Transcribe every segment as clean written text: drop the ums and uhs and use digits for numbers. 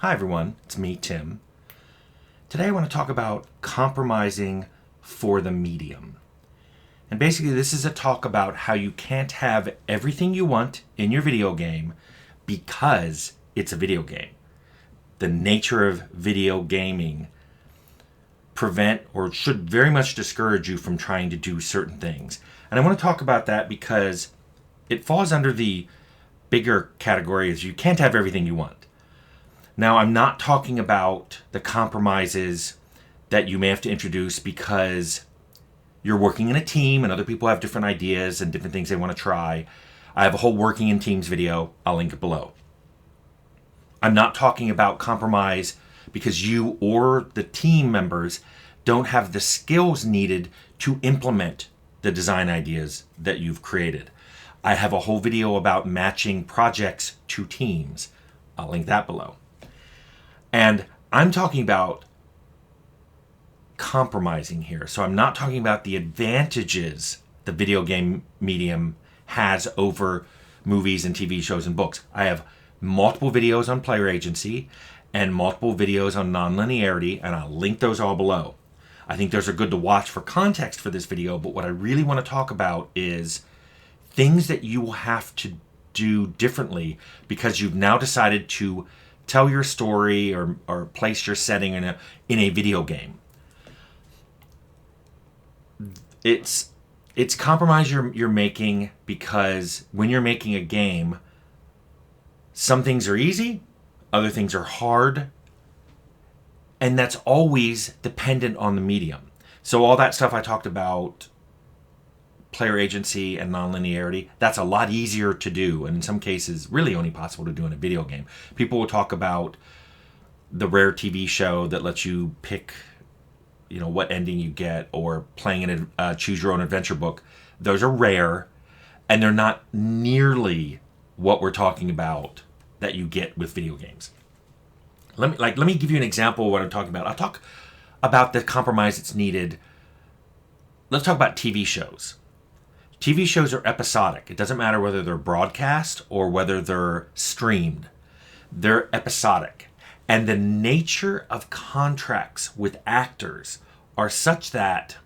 Hi everyone, it's me, Tim. Today I want to talk about compromising for the medium. And basically this is a talk about how you can't have everything you want in your video game because it's a video game. The nature of video gaming prevent or should very much discourage you from trying to do certain things. And I want to talk about that because it falls under the bigger category as you can't have everything you want. Now, I'm not talking about the compromises that you may have to introduce because you're working in a team and other people have different ideas and different things they want to try. I have a whole working in teams video. I'll link it below. I'm not talking about compromise because you or the team members don't have the skills needed to implement the design ideas that you've created. I have a whole video about matching projects to teams. I'll link that below. And I'm talking about compromising here. So I'm not talking about the advantages the video game medium has over movies and TV shows and books. I have multiple videos on player agency and multiple videos on nonlinearity, and I'll link those all below. I think those are good to watch for context for this video, but what I really want to talk about is things that you will have to do differently because you've now decided to tell your story or place your setting in a video game. It's compromise you're making because when you're making a game, some things are easy, other things are hard, and that's always dependent on the medium. So all that stuff I talked about, player agency and nonlinearity, that's a lot easier to do, and in some cases really only possible to do in a video game. People will talk about the rare TV show that lets you pick what ending you get, or playing in a choose your own adventure book. Those are rare, and they're not nearly what we're talking about that you get with video games. Let me give you an example of what I'm talking about. I'll talk about the compromise that's needed. Let's talk about TV shows. TV shows are episodic. It doesn't matter whether they're broadcast or whether they're streamed. They're episodic. And the nature of contracts with actors are such that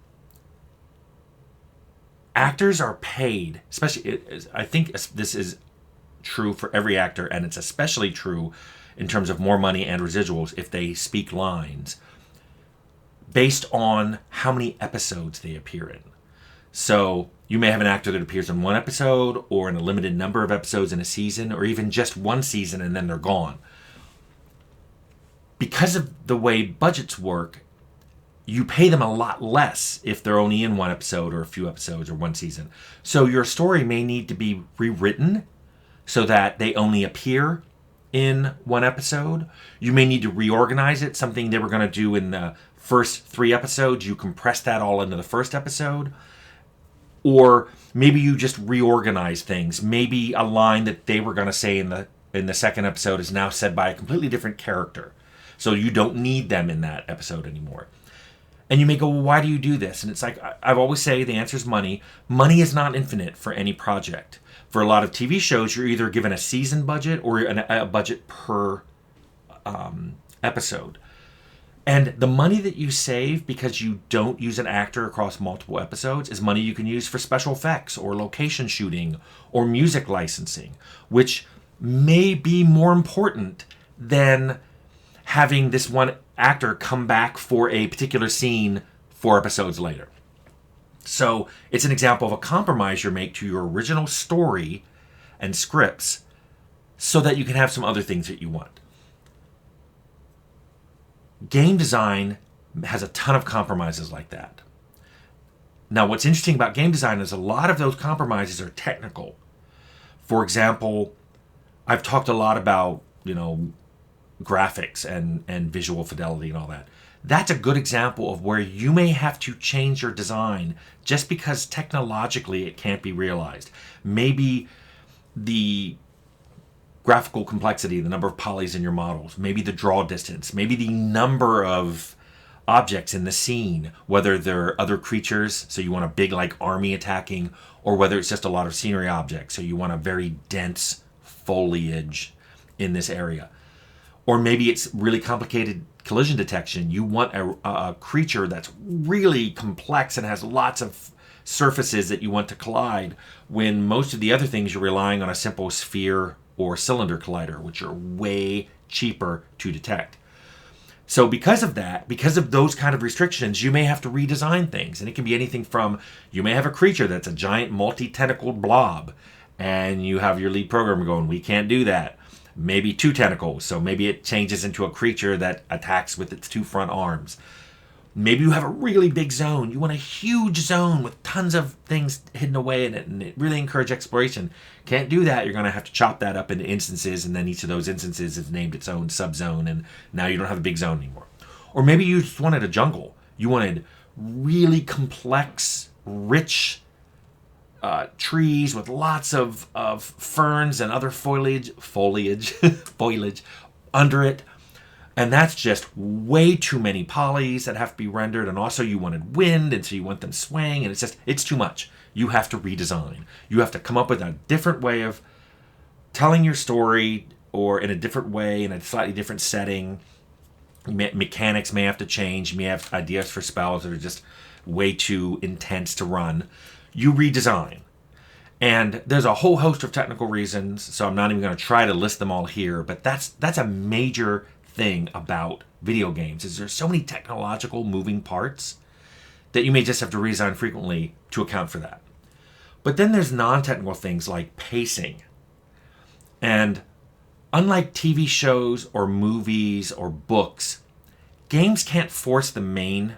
actors are paid, especially, I think this is true for every actor, and it's especially true in terms of more money and residuals if they speak lines, based on how many episodes they appear in. So you may have an actor that appears in one episode or in a limited number of episodes in a season, or even just one season and then they're gone. Because of the way budgets work, you pay them a lot less if they're only in one episode or a few episodes or one season. So your story may need to be rewritten so that they only appear in one episode. You may need to reorganize it. Something they were going to do in the first 3 episodes, you compress that all into the first episode. Or maybe you just reorganize things. Maybe a line that they were going to say in the second episode is now said by a completely different character. So you don't need them in that episode anymore. And you may go, well, why do you do this? And it's like, I've always say the answer is money. Money is not infinite for any project. For a lot of TV shows, you're either given a season budget or a budget per episode. And the money that you save because you don't use an actor across multiple episodes is money you can use for special effects or location shooting or music licensing, which may be more important than having this one actor come back for a particular scene 4 episodes later. So it's an example of a compromise you make to your original story and scripts so that you can have some other things that you want. Game design has a ton of compromises like that. Now, what's interesting about game design is a lot of those compromises are technical. For example, I've talked a lot about, graphics and visual fidelity and all that. That's a good example of where you may have to change your design just because technologically it can't be realized. Maybe the graphical complexity, the number of polys in your models, maybe the draw distance, maybe the number of objects in the scene, whether they're other creatures, so you want a big army attacking, or whether it's just a lot of scenery objects, so you want a very dense foliage in this area. Or maybe it's really complicated collision detection. You want a creature that's really complex and has lots of surfaces that you want to collide, when most of the other things you're relying on a simple sphere or cylinder collider, which are way cheaper to detect. So because of that, because of those kind of restrictions, you may have to redesign things. And it can be anything from, you may have a creature that's a giant multi-tentacled blob, and you have your lead programmer going, we can't do that. Maybe 2 tentacles, so maybe it changes into a creature that attacks with its 2 front arms. Maybe you have a really big zone. You want a huge zone with tons of things hidden away in it, and it really encourages exploration. Can't do that. You're going to have to chop that up into instances, and then each of those instances is named its own subzone, and now you don't have a big zone anymore. Or maybe you just wanted a jungle. You wanted really complex, rich trees with lots of ferns and other foliage under it. And that's just way too many polys that have to be rendered. And also you wanted wind, and so you want them swaying, and it's too much. You have to redesign. You have to come up with a different way of telling your story, or in a different way, in a slightly different setting. Mechanics may have to change. You may have ideas for spells that are just way too intense to run. You redesign. And there's a whole host of technical reasons, so I'm not even going to try to list them all here, but that's a major thing about video games, is there's so many technological moving parts that you may just have to redesign frequently to account for that. But then there's non-technical things like pacing. And unlike TV shows or movies or books, games can't force the main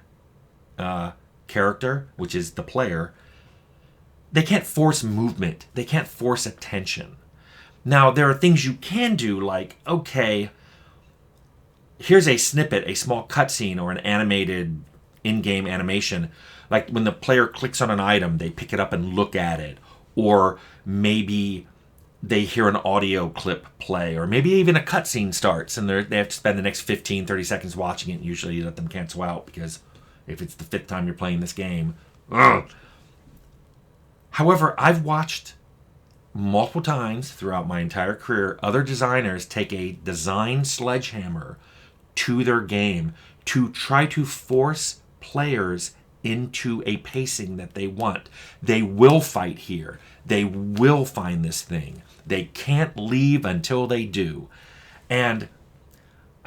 character, which is the player. They can't force movement. They can't force attention. Now, there are things you can do, like, okay, here's a snippet, a small cutscene, or an animated in-game animation. Like when the player clicks on an item, they pick it up and look at it. Or maybe they hear an audio clip play. Or maybe even a cutscene starts and they have to spend the next 15, 30 seconds watching it. And usually you let them cancel out, because if it's the 5th time you're playing this game. Ugh. However, I've watched multiple times throughout my entire career other designers take a design sledgehammer to their game to try to force players into a pacing that they want. They will fight here. They will find this thing. They can't leave until they do. And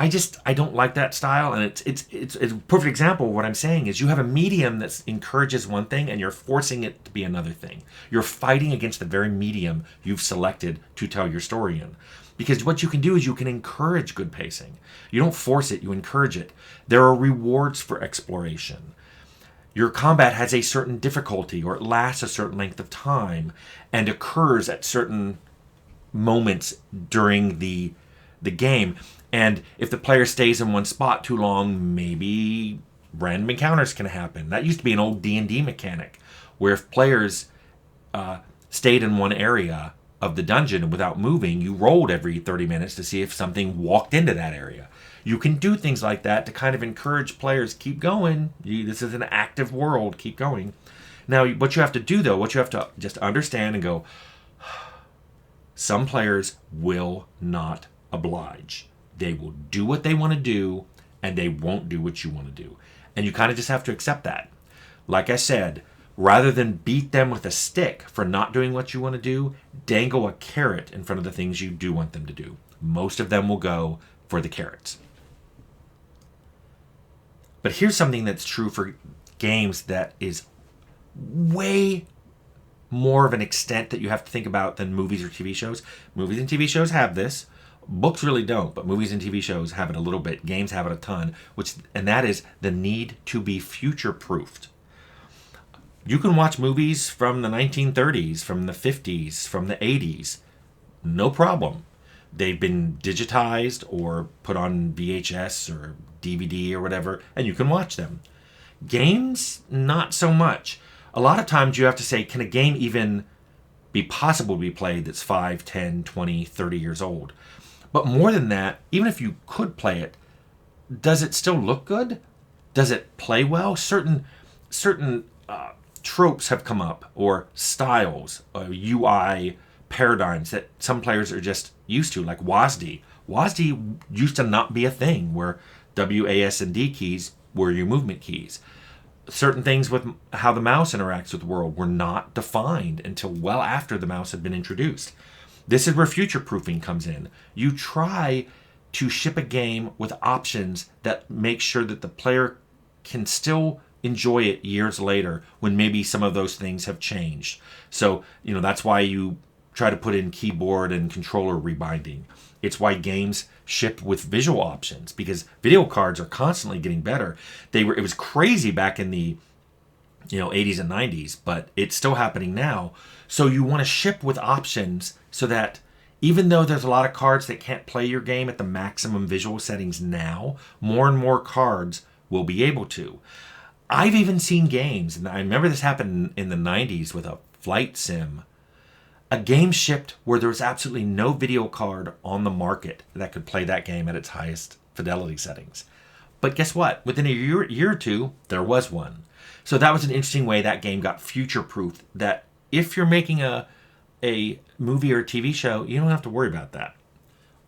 I don't like that style, and it's a perfect example of what I'm saying is you have a medium that encourages one thing and you're forcing it to be another thing. You're fighting against the very medium you've selected to tell your story in. Because what you can do is you can encourage good pacing. You don't force it, you encourage it. There are rewards for exploration. Your combat has a certain difficulty, or it lasts a certain length of time and occurs at certain moments during the game. And if the player stays in one spot too long, maybe random encounters can happen. That used to be an old D&D mechanic, where if players stayed in one area of the dungeon without moving, you rolled every 30 minutes to see if something walked into that area. You can do things like that to kind of encourage players, keep going. This is an active world, keep going. Now, what you have to do, though, what you have to just understand and go, some players will not oblige. They will do what they want to do, and they won't do what you want to do. And you kind of just have to accept that. Like I said, rather than beat them with a stick for not doing what you want to do, dangle a carrot in front of the things you do want them to do. Most of them will go for the carrots. But here's something that's true for games that is way more of an extent that you have to think about than movies or TV shows. Movies and TV shows have this. Books really don't, but movies and TV shows have it a little bit. Games have it a ton, and that is the need to be future-proofed. You can watch movies from the 1930s, from the 50s, from the 80s. No problem. They've been digitized or put on VHS or DVD or whatever, and you can watch them. Games, not so much. A lot of times you have to say, can a game even be possible to be played that's 5, 10, 20, 30 years old? But more than that, even if you could play it, does it still look good? Does it play well? Certain tropes have come up, or styles, UI paradigms that some players are just used to, like WASD. WASD used to not be a thing where W, A, S, and D keys were your movement keys. Certain things with how the mouse interacts with the world were not defined until well after the mouse had been introduced. This is where future proofing comes in. You try to ship a game with options that make sure that the player can still enjoy it years later when maybe some of those things have changed. So, that's why you try to put in keyboard and controller rebinding. It's why games ship with visual options, because video cards are constantly getting better. It was crazy back in the 80s and 90s, but it's still happening now. So you want to ship with options so that even though there's a lot of cards that can't play your game at the maximum visual settings now, more and more cards will be able to. I've even seen games, and I remember this happened in the 90s with a flight sim. A game shipped where there was absolutely no video card on the market that could play that game at its highest fidelity settings. But guess what? Within a year or two, there was one. So that was an interesting way that game got future-proofed, that if you're making a movie or a TV show, you don't have to worry about that.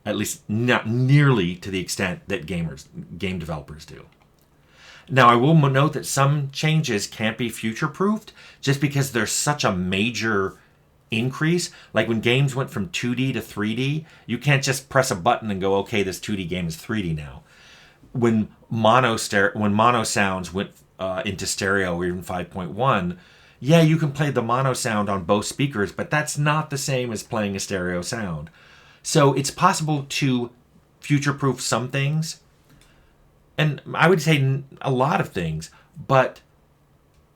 At least not nearly to the extent that game developers do. Now, I will note that some changes can't be future-proofed just because there's such a major increase. Like when games went from 2D to 3D, you can't just press a button and go, okay, this 2D game is 3D now. When mono sounds went into stereo or even 5.1, yeah, you can play the mono sound on both speakers, but that's not the same as playing a stereo sound. So it's possible to future-proof some things, and I would say a lot of things, but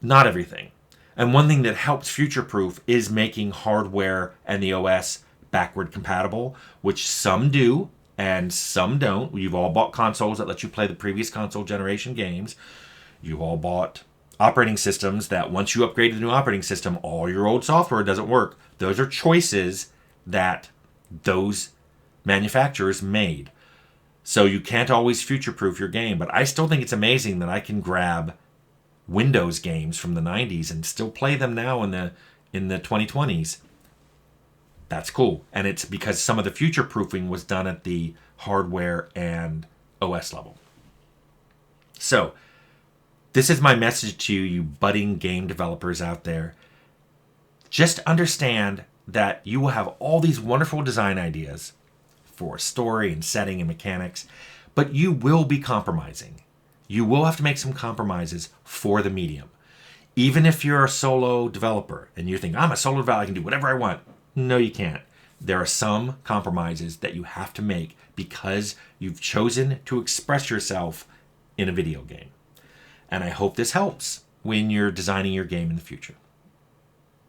not everything. And one thing that helps future-proof is making hardware and the OS backward compatible, which some do and some don't. You've all bought consoles that let you play the previous console generation games. You've all bought operating systems that once you upgrade to the new operating system, all your old software doesn't work. Those are choices that those manufacturers made. So you can't always future-proof your game, but I still think it's amazing that I can grab Windows games from the 90s and still play them now in the 2020s. That's cool. And it's because some of the future-proofing was done at the hardware and OS level. So, this is my message to you budding game developers out there. Just understand that you will have all these wonderful design ideas for story and setting and mechanics, but you will be compromising. You will have to make some compromises for the medium. Even if you're a solo developer and you think, I'm a solo developer, I can do whatever I want. No, you can't. There are some compromises that you have to make because you've chosen to express yourself in a video game. And I hope this helps when you're designing your game in the future.